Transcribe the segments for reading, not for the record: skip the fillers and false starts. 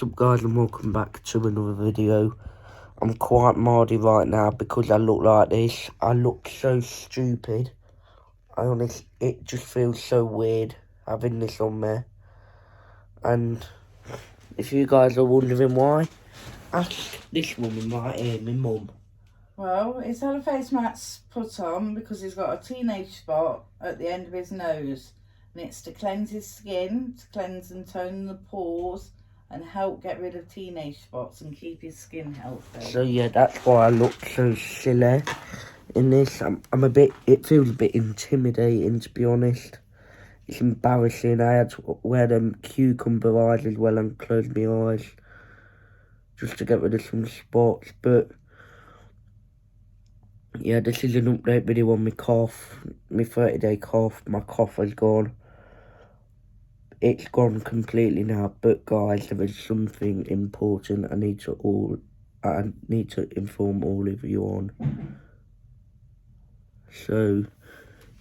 What's up guys, and welcome back to another video. I'm quite mardy right now because I look like this. I look so stupid. It just feels so weird having this on me. And if you guys are wondering why, ask this woman right here, my mum. Well, he's had a face mask put on because he's got a teenage spot at the end of his nose, and it's to cleanse his skin, to cleanse and tone the pores and help get rid of teenage spots and keep his skin healthy. So yeah, that's why I look so silly in this. It feels a bit intimidating, to be honest. It's embarrassing. I had to wear them cucumber eyes as well and close my eyes just to get rid of some spots. But yeah, this is an update video on my cough, my 30-day cough. My cough has gone. It's gone completely now. But guys, there is something important I need to inform all of you on. So,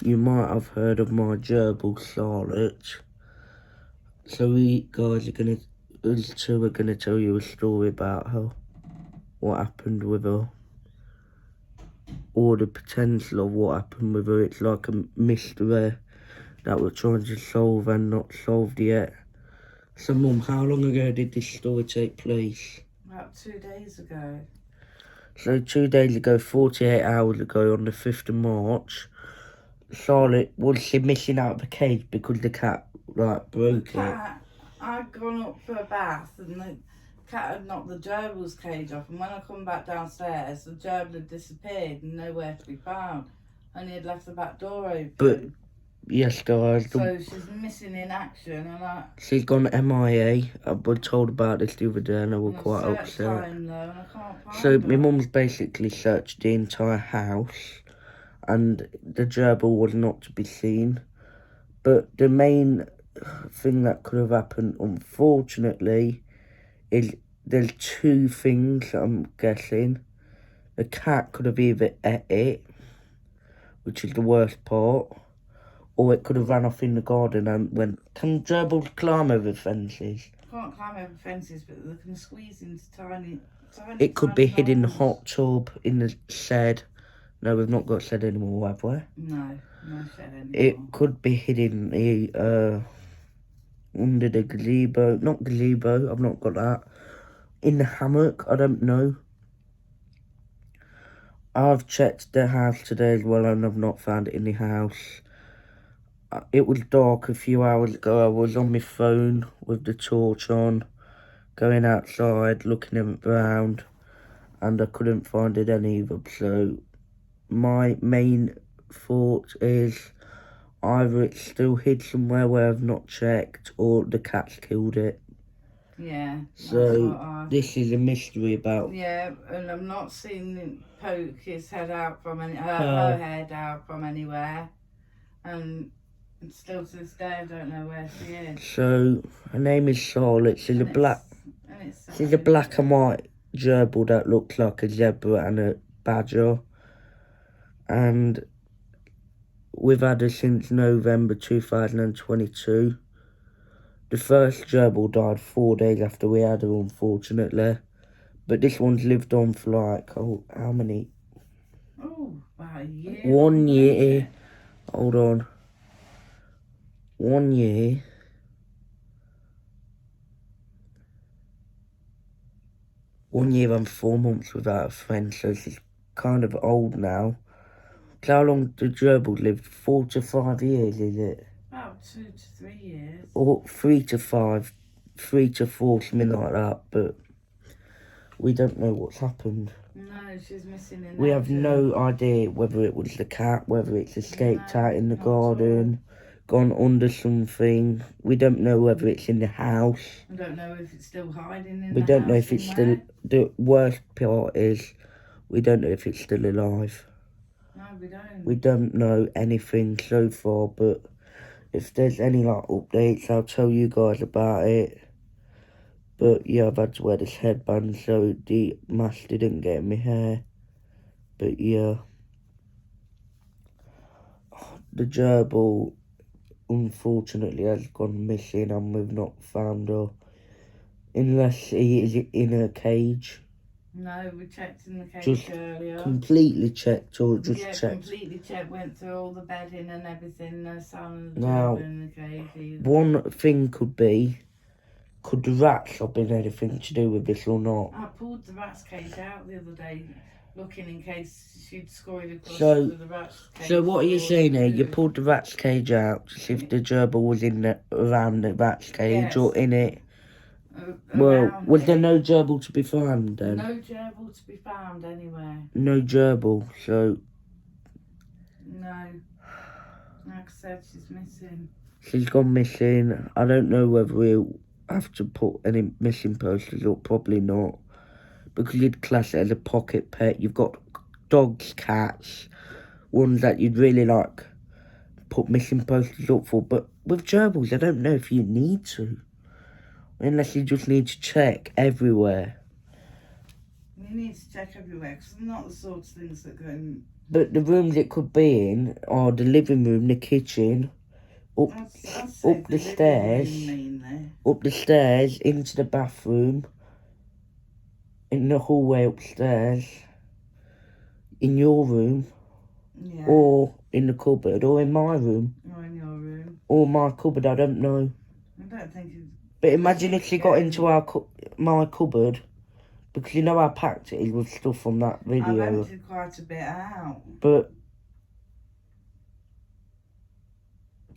you might have heard of my gerbil Charlotte. So us two are gonna tell you a story about her, what happened with her, or the potential of what happened with her. It's like a mystery that we're trying to solve and not solved yet. So Mum, how long ago did this story take place? About 2 days ago. So 2 days ago, 48 hours ago, on the 5th of March, Charlotte was missing out of the cage because the cat broke it. I'd gone up for a bath and the cat had knocked the gerbil's cage off, and when I come back downstairs, the gerbil had disappeared and nowhere to be found, and he had left the back door open. But yes, guys. So she's missing in action, and she's gone MIA. I was told about this the other day, and I was quite upset. Time, though, and I can't find so her. My mum's basically searched the entire house, and the gerbil was not to be seen. But the main thing that could have happened, unfortunately, is there's two things I'm guessing. The cat could have either ate it, which is the worst part, or it could have ran off in the garden and went. Can gerbils climb over fences? Can't climb over fences, but they can squeeze into tiny. It could be hid in the hot tub, in the shed. No, we've not got shed anymore, have we? No shed anymore. It could be hidden under the gazebo. Not gazebo, I've not got that. In the hammock, I don't know. I've checked the house today as well, and I've not found it in the house. It was dark a few hours ago. I was on my phone with the torch on, going outside, looking around, and I couldn't find it either. So my main thought is either it's still hid somewhere where I've not checked, or the cat's killed it. Yeah. So this is a mystery about. Yeah, and I'm not seeing him poke his head out from her head out from anywhere, and still to this day I don't know where she is. So her name is Charlotte. She's a black and white gerbil that looks like a zebra and a badger, and we've had her since November 2022. The first gerbil died 4 days after we had her, unfortunately. But this one's lived on for how many? Oh, about a year. 1 year. Hold on. 1 year. 1 year and 4 months without a friend, so she's kind of old now. So how long do gerbils live? 4 to 5 years, is it? About 2 to 3 years. Or 3 to 5, 3 to 4, something like that. But we don't know what's happened. No, she's missing in We have no idea whether it was the cat, whether it's escaped out in the garden, gone under something. We don't know whether it's in the house. We don't know if it's still hiding in the house. We don't know if it's still. The worst part is we don't know if it's still alive. No, we don't. We don't know anything so far, but if there's any updates, I'll tell you guys about it. But yeah, I've had to wear this headband so the mask didn't get in my hair. But yeah, the gerbil unfortunately has gone missing and we've not found her. Unless he is in a cage. No, we checked in the cage Just earlier. Completely checked or just Yeah, checked? completely checked, went through all the bedding and everything, no sign of the Now, gerbil in the cage either. one thing could be, could the rats have been anything to do with this or not? I pulled the rat's cage out the other day, looking in case she'd scurried across So- to the rat's cage. So what are you for saying here? You food. pulled the rat's cage out to see if the gerbil was around the rat's cage Yes. or in it? Well, Well, was there no gerbil to be found then? No gerbil to be found anywhere. No gerbil, so No. Like I said, she's missing. she's gone missing. I don't know whether we'll have to put any missing posters up, probably not. Because you'd class it as a pocket pet. You've got dogs, cats, ones that you'd really like put missing posters up for. But with gerbils, I don't know if you need to. Unless you just need to check everywhere. You need to check everywhere because they're not the sort of things that go in. But the rooms it could be in are the living room, the kitchen, up the stairs, up the stairs, into the bathroom, in the hallway upstairs, in your room, Yeah. or in the cupboard, or in my room, Or in your room. or my cupboard, I don't know. I don't think it's... But imagine if she got into my cupboard, because you know how packed it is with stuff from that video. I've emptied quite a bit out. But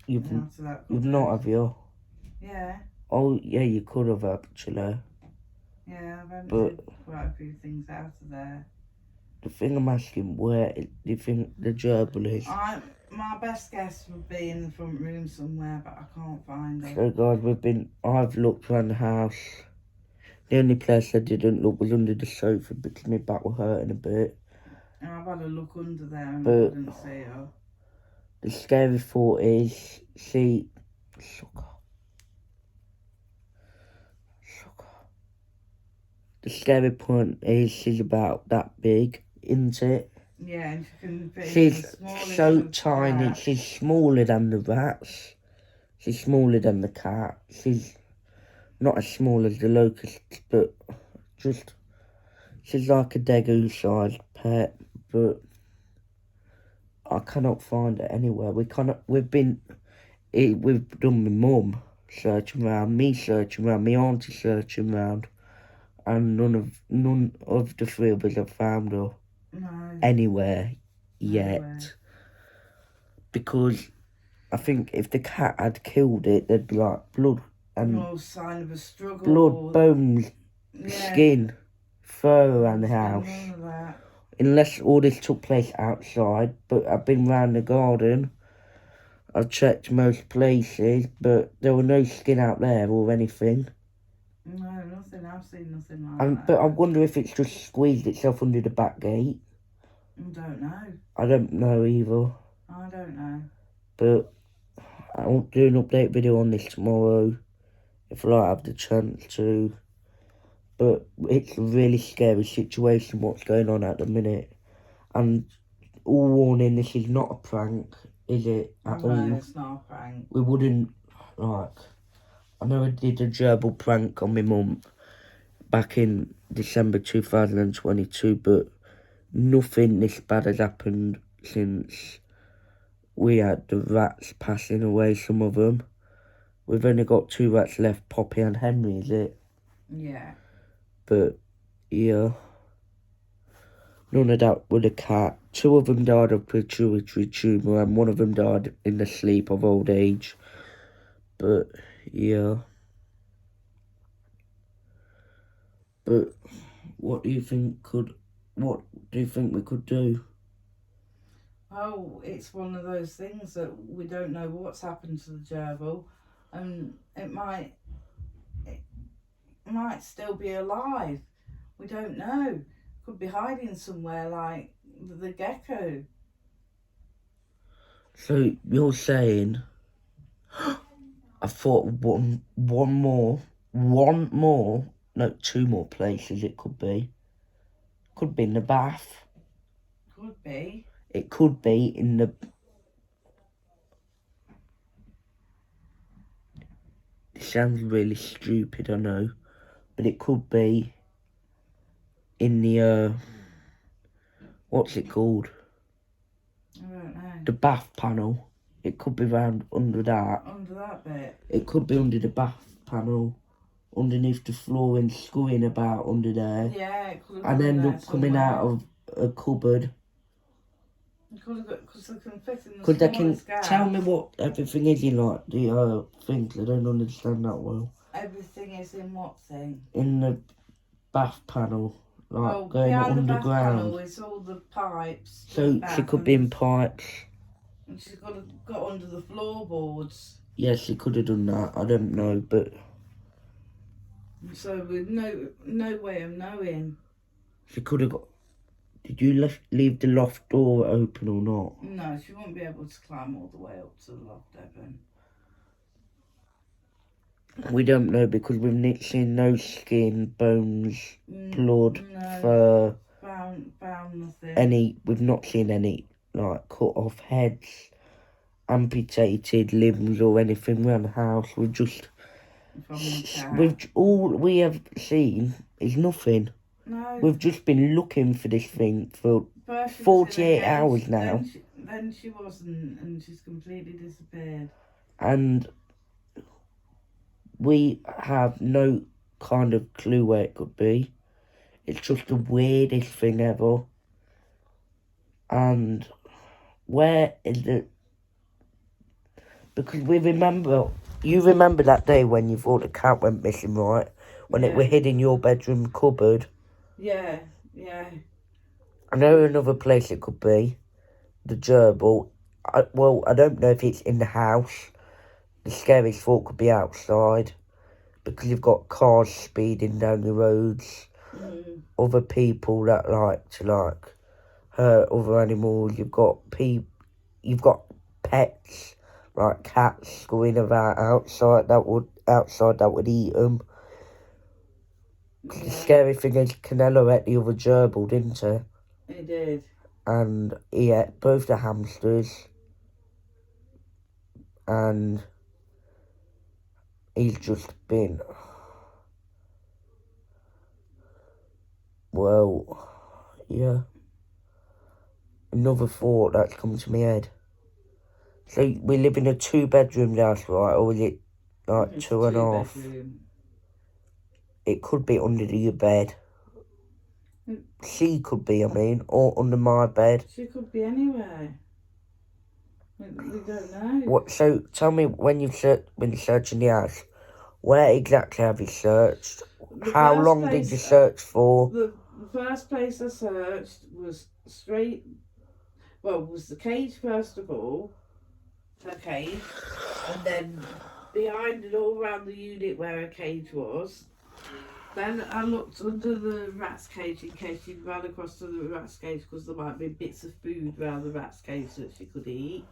you've not, have you? Yeah. Oh, yeah, you could have actually. Yeah, I've emptied quite a few things out of there. The thing I'm asking, where do you think the gerbil is? My best guess would be in the front room somewhere, but I can't find it. So guys, I've looked around the house. The only place I didn't look was under the sofa because my back was hurting a bit. I've had a look under there and I couldn't see her. The scary thought is, see, sucker. The scary point is she's about that big, isn't it? Yeah, and she can fit She's so tiny. rat. She's smaller than the rats. She's smaller than the cat. She's not as small as the locust, but just she's like a Daegu-sized pet. But I cannot find it anywhere. We've done my mum searching around, me searching around, my auntie searching around, and none of the three of us have found her anywhere yet. Because I think if the cat had killed it, there'd be like blood and no sign of a struggle. Blood, bones, skin, fur around the house. None of that. Unless all this took place outside, but I've been round the garden. I've checked most places, but there were no skin out there or anything. No, nothing. I've seen nothing like that. But I wonder if it's just squeezed itself under the back gate. I don't know. I don't know either. I don't know. But I'll do an update video on this tomorrow, if I have the chance to. But it's a really scary situation what's going on at the minute. And all warning, this is not a prank, is it? At all? No, it's not a prank. We wouldn't, I know I did a gerbil prank on my mum back in December 2022, but nothing this bad has happened since we had the rats passing away, some of them. We've only got 2 rats left, Poppy and Henry, is it? Yeah. But, yeah. None of that with a cat. 2 of them died of pituitary tumour and 1 of them died in the sleep of old age. But, yeah. But, what do you think we could do? Oh, it's one of those things that we don't know what's happened to the gerbil, and it might still be alive. We don't know. Could be hiding somewhere like the gecko. So you're saying I thought one more, no, 2 more places it could be. Could be in the bath. Could be. It could be in the... It sounds really stupid, I know. but it could be in the, what's it called? I don't know. The bath panel. It could be round under that. Under that bit? It could be under the bath panel, underneath the floor and scurrying about under there. Yeah, it could have And end up coming out of a cupboard. It could have got, because they can fit in the Because they can smallest gap. tell me what everything is in, like, the things. I don't understand that well. Everything is in what thing? In the bath panel. Like, Well, going behind underground. the bath panel is all the pipes. So she could be in pipes. And she's got under the floorboards. Yes, she could have done that. I don't know, but So with no way of knowing. she could have got. Did you leave the loft door open or not? No, she won't be able to climb all the way up to the loft, Evan. We don't know because we've seen no skin, bones, blood, fur. Found nothing. We've not seen any, like, cut off heads, amputated limbs or anything around the house. All we have seen is nothing. No. We've just been looking for this thing for 48 hours now. Then she wasn't, and she's completely disappeared. And we have no kind of clue where it could be. It's just the weirdest thing ever. And where is it? Because you remember that day when you thought the cat went missing, right? When it were hid in your bedroom cupboard. Yeah. I know another place it could be. The gerbil. I don't know if it's in the house. The scariest thought could be outside. Because you've got cars speeding down the roads. Other people that like to hurt other animals. You've got pets like cats going about outside that would eat them. The scary thing is Canelo ate the other gerbil, didn't he? He did. And he ate both the hamsters. And he's just been, well, yeah. Another thought that's come to my head. So we live in a 2-bedroom house, right? Or is it like It's 2.5? two-bedroom. It could be under your bed. She could be, or under my bed. She could be anywhere. We don't know. What? So tell me, when you're searching the house, where exactly have you searched? How long did you search for? The first place I searched was was the cage first of all. Her cage, and then behind it, all around the unit where her cage was. Then I looked under the rat's cage in case she'd run across to the rat's cage because there might be bits of food around the rat's cage that she could eat.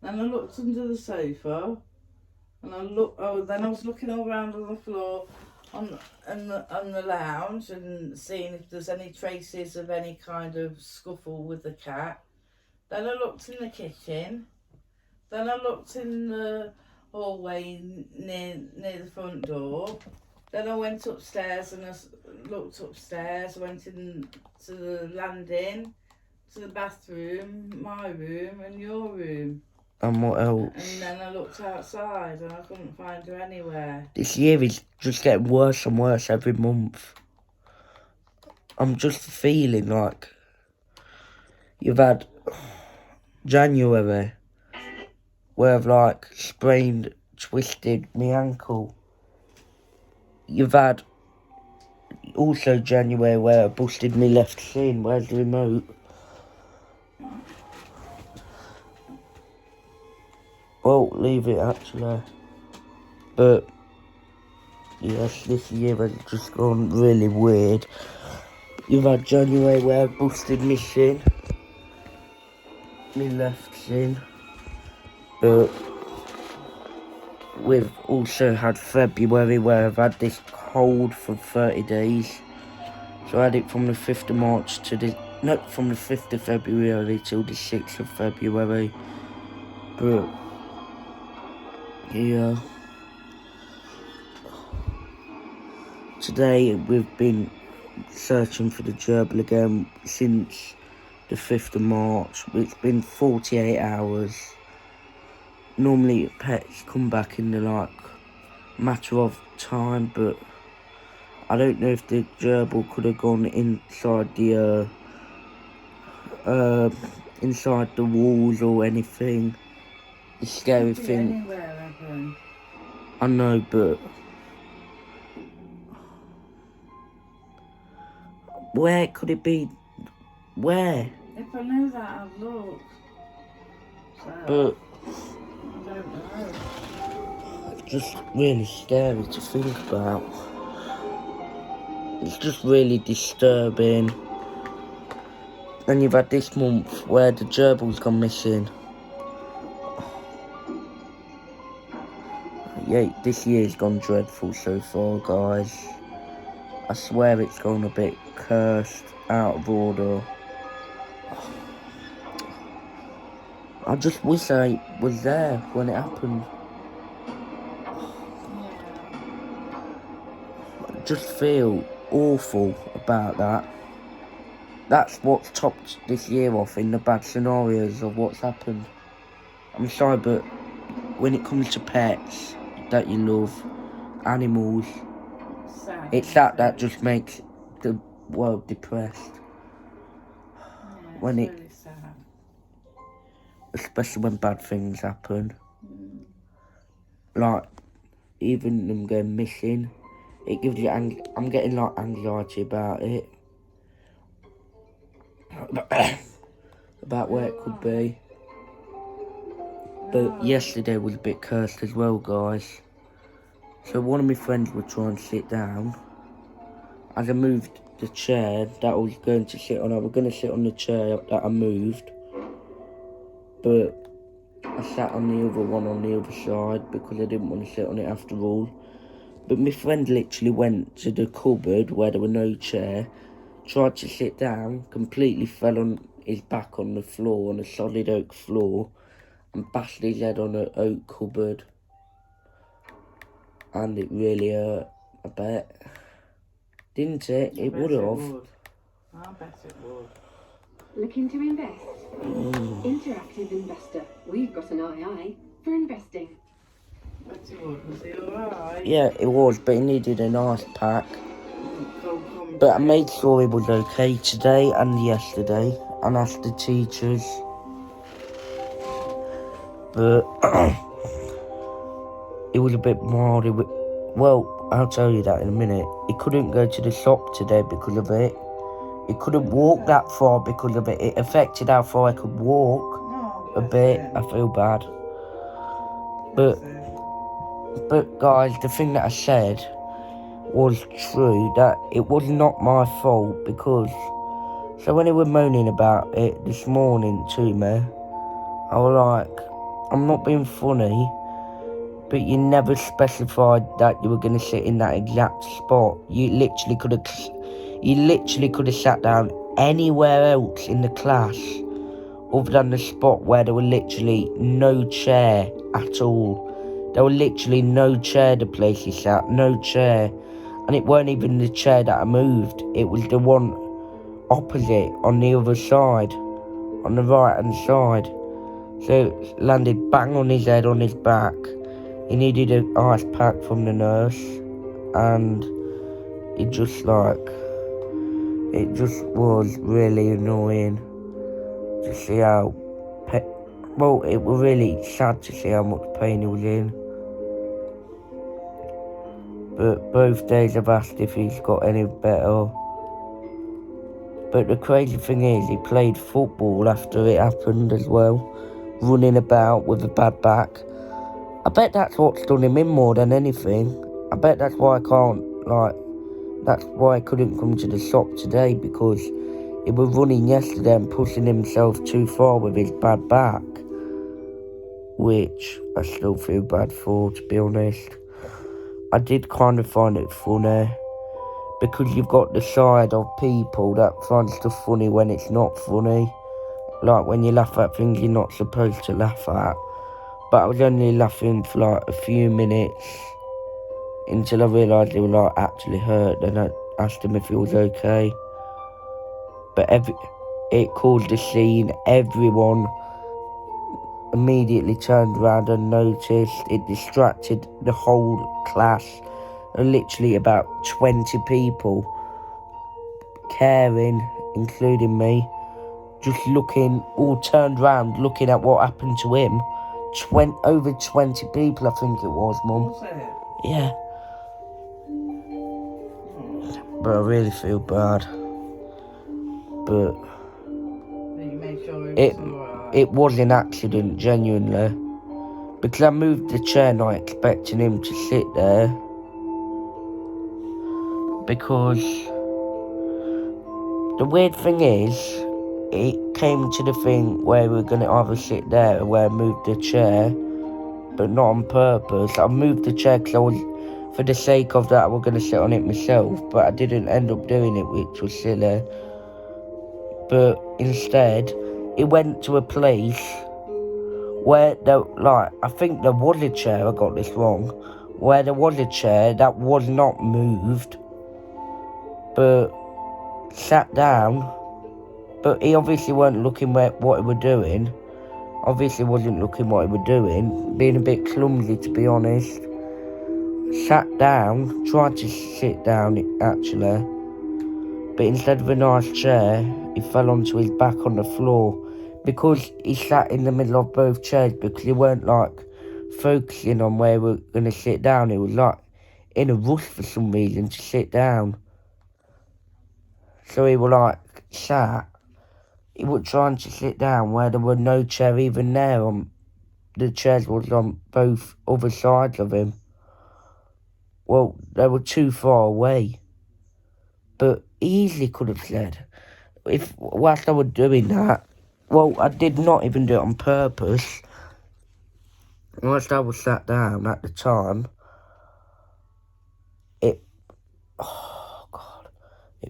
Then I looked under the sofa, and then I was looking all around on the floor, on the lounge, and seeing if there's any traces of any kind of scuffle with the cat. Then I looked in the kitchen. Then I looked in the hallway near the front door. Then I went upstairs and I looked upstairs. I went in to the landing, to the bathroom, my room, and your room. And what else? And then I looked outside and I couldn't find her anywhere. This year is just getting worse and worse every month. I'm just feeling like you've had January where I've twisted my ankle. You've had also January where I busted my left shin. Where's the remote? Well, leave it actually. But yes, this year has just gone really weird. You've had January where I busted my shin. My left shin. But we've also had February where I've had this cold for 30 days. So I had it from the 5th of March from the 5th of February till the 6th of February. But yeah. Today we've been searching for the gerbil again since the 5th of March. It's been 48 hours. Normally pets come back in the matter of time, but I don't know if the gerbil could have gone inside the walls or anything. The scary thing. Anywhere, Evan. I know, but where could it be? Where? If I knew that, I'd look. So, But I don't know. it's just really scary to think about. It's just really disturbing. And you've had this month where the gerbil's gone missing. Yeah, this year's gone dreadful so far, guys. I swear it's gone a bit cursed, out of order. I just wish I was there when it happened. I just feel awful about that. That's what's topped this year off in the bad scenarios of what's happened. I'm sorry, but when it comes to pets that you love, animals, Sad, it's that just makes the world depressed. Yeah, When it's really sad. Especially when bad things happen. Like, even them going missing, it gives you I'm getting anxiety about it. About where it could be. But yesterday was a bit cursed as well, guys. So one of my friends would try and sit down. As I moved the chair that I was going to sit on, I was going to sit on the chair that I moved. But I sat on the other one on the other side because I didn't want to sit on it after all. But my friend literally went to the cupboard where there were no chair, tried to sit down, completely fell on his back on the floor, on a solid oak floor, and bashed his head on an oak cupboard. And it really hurt, I bet. Didn't it? It would have. I bet it would. Looking to invest? Interactive investor. We've got an eye for investing. Bet it would. Was he alright? Yeah, it was, but he needed an ice pack. But I made sure he was okay today and yesterday, and asked the teachers. But it was a bit mild. Well, I'll tell you that in a minute. He couldn't go to the shop today because of it. He couldn't walk that far because of it. It affected how far I could walk a bit. I feel bad. But guys, the thing that I said was true, that it was not my fault because... So when they were moaning about it this morning to me, I was like, I'm not being funny, but you never specified that you were going to sit in that exact spot. You literally could have sat down anywhere else in the class other than the spot where there were literally no chair at all. There were literally no chair the place you sat, no chair. And it weren't even the chair that I moved. It was the one opposite on the other side, on the right hand side. So it landed bang on his head, on his back. He needed an ice pack from the nurse, and it just was really annoying to see how it was really sad to see how much pain he was in. But both days I've asked if he's got any better. But the crazy thing is, he played football after it happened as well, running about with a bad back. I bet that's what's done him in more than anything. I bet that's why that's why I couldn't come to the shop today, because he was running yesterday and pushing himself too far with his bad back, which I still feel bad for, to be honest. I did kind of find it funny, because you've got the side of people that find stuff funny when it's not funny, like when you laugh at things you're not supposed to laugh at. But I was only laughing for a few minutes until I realised they were like actually hurt. Then I asked him if he was okay. But it caused a scene. Everyone immediately turned around and noticed. It distracted the whole class. Literally about 20 people, caring, including me, just looking, all turned round looking at what happened to him. Over 20 people, I think it was, Mum. Was it? Yeah. But I really feel bad. But You made sure he was alright. it was an accident, genuinely. Because I moved the chair not expecting him to sit there. Because the weird thing is, it came to the thing where we were going to either sit there or where I moved the chair, but not on purpose. I moved the chair because I was, for the sake of that, I was going to sit on it myself, but I didn't end up doing it, which was silly. But instead, it went to a place where I think there was a chair, I got this wrong, where there was a chair that was not moved, but sat down, but he obviously weren't looking at what he was doing. Obviously wasn't looking what he was doing, being a bit clumsy to be honest. Sat down, tried to sit down actually, but instead of a nice chair, he fell onto his back on the floor. Because he sat in the middle of both chairs, because he weren't like focusing on where we were going to sit down. He was like in a rush for some reason to sit down. So he was like sat. He was trying to sit down where there was no chair even there. The chairs was on both other sides of him. Well, they were too far away. But he easily could have said, whilst I was doing that, well, I did not even do it on purpose. Whilst I was sat down at the time, it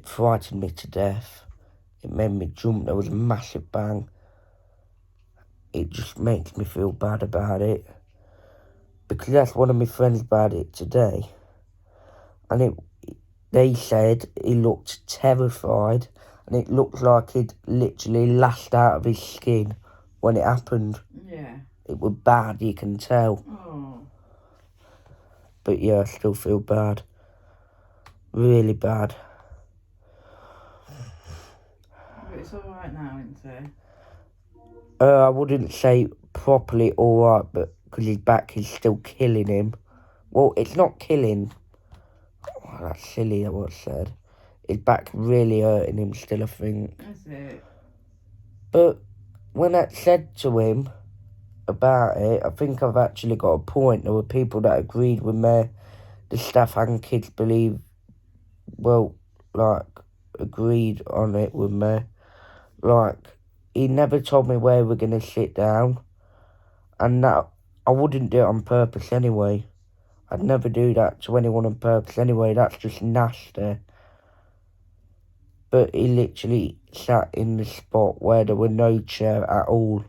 frightened me to death. It made me jump. There was a massive bang. It just makes me feel bad about it. Because that's one of my friends about it today. And they said he looked terrified. And it looked like he'd literally lashed out of his skin when it happened. Yeah. It was bad, you can tell. Oh. But yeah, I still feel bad. Really bad. But it's alright now, isn't it? I wouldn't say properly alright, but because his back is still killing him. Well, it's not killing. Oh, that's silly, that was said. His back really hurting him still, I think. Is it? But when I said to him about it, I think I've actually got a point. There were people that agreed with me. The staff and kids agreed on it with me. He never told me where we're going to sit down. And that, I wouldn't do it on purpose anyway. I'd never do that to anyone on purpose anyway. That's just nasty. But he literally sat in the spot where there were no chair at all.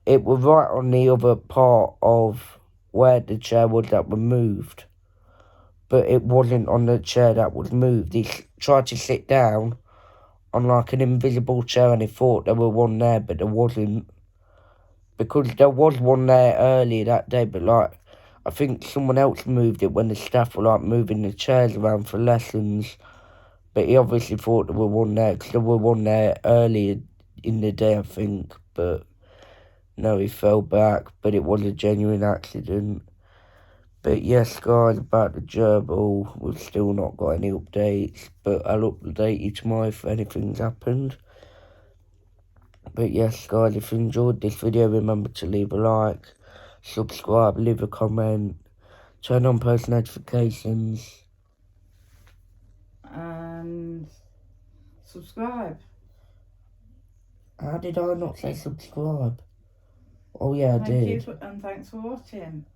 It was right on the other part of where the chair was that was moved. But it wasn't on the chair that was moved. He tried to sit down on like an invisible chair and he thought there was one there, but there wasn't. Because there was one there earlier that day, but I think someone else moved it when the staff were moving the chairs around for lessons. But he obviously thought there was one there, because there was one there earlier in the day, I think. But no, he fell back, but it was a genuine accident. But yes, guys, about the gerbil, we've still not got any updates, but I'll update you tomorrow if anything's happened. But yes, guys, if you enjoyed this video, remember to leave a like, subscribe, leave a comment, turn on post notifications. And subscribe. How did I not say subscribe? Oh yeah, I did. And thanks for watching.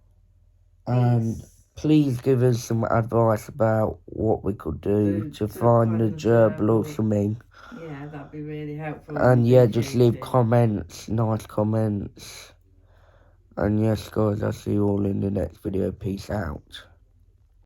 And Peace. please give us some advice about what we could do to find the gerbil or something. Yeah, that'd be really helpful. And yeah, just leave comments, nice comments. And yes, guys, I'll see you all in the next video. Peace out.